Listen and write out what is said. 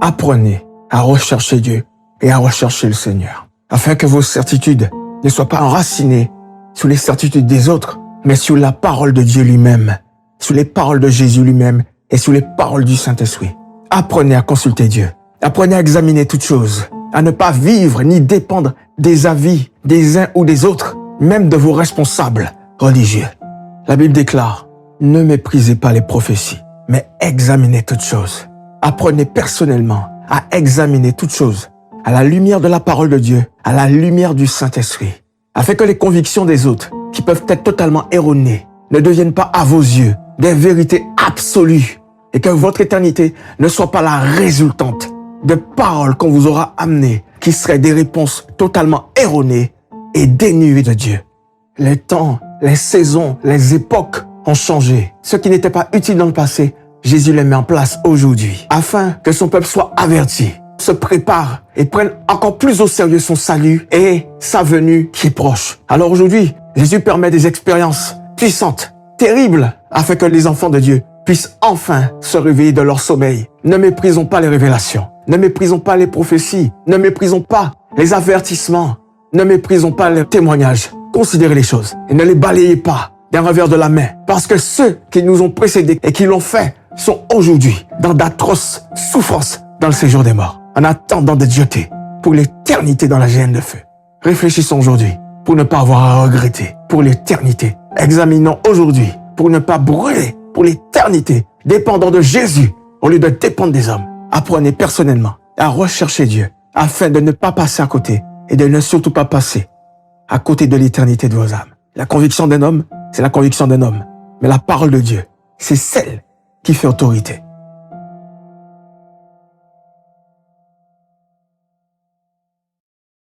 Apprenez à rechercher Dieu et à rechercher le Seigneur, afin que vos certitudes ne soient pas enracinées sous les certitudes des autres, mais sous la parole de Dieu lui-même, sous les paroles de Jésus lui-même et sous les paroles du Saint-Esprit. Apprenez à consulter Dieu. Apprenez à examiner toutes choses, à ne pas vivre ni dépendre des avis des uns ou des autres, même de vos responsables religieux. La Bible déclare, ne méprisez pas les prophéties, mais examinez toutes choses. Apprenez personnellement à examiner toutes choses à la lumière de la parole de Dieu, à la lumière du Saint-Esprit, afin que les convictions des autres, qui peuvent être totalement erronées, ne deviennent pas à vos yeux des vérités absolues et que votre éternité ne soit pas la résultante de paroles qu'on vous aura amenées qui seraient des réponses totalement erronées et dénuées de Dieu. Les temps, les saisons, les époques ont changé. Ce qui n'était pas utile dans le passé, Jésus les met en place aujourd'hui afin que son peuple soit averti, se prépare et prenne encore plus au sérieux son salut et sa venue qui est proche. Alors aujourd'hui, Jésus permet des expériences puissantes, terribles, afin que les enfants de Dieu puissent enfin se réveiller de leur sommeil. Ne méprisons pas les révélations, ne méprisons pas les prophéties, ne méprisons pas les avertissements, ne méprisons pas les témoignages. Considérez les choses et ne les balayez pas d'un revers de la main, parce que ceux qui nous ont précédés et qui l'ont fait sont aujourd'hui dans d'atroces souffrances dans le séjour des morts, en attendant d'être jetés pour l'éternité dans la géhenne de feu. Réfléchissons aujourd'hui pour ne pas avoir à regretter pour l'éternité. Examinons aujourd'hui pour ne pas brûler pour l'éternité, dépendant de Jésus au lieu de dépendre des hommes. Apprenez personnellement à rechercher Dieu afin de ne pas passer à côté et de ne surtout pas passer à côté de l'éternité de vos âmes. La conviction d'un homme, c'est la conviction d'un homme. Mais la parole de Dieu, c'est celle qui fait autorité.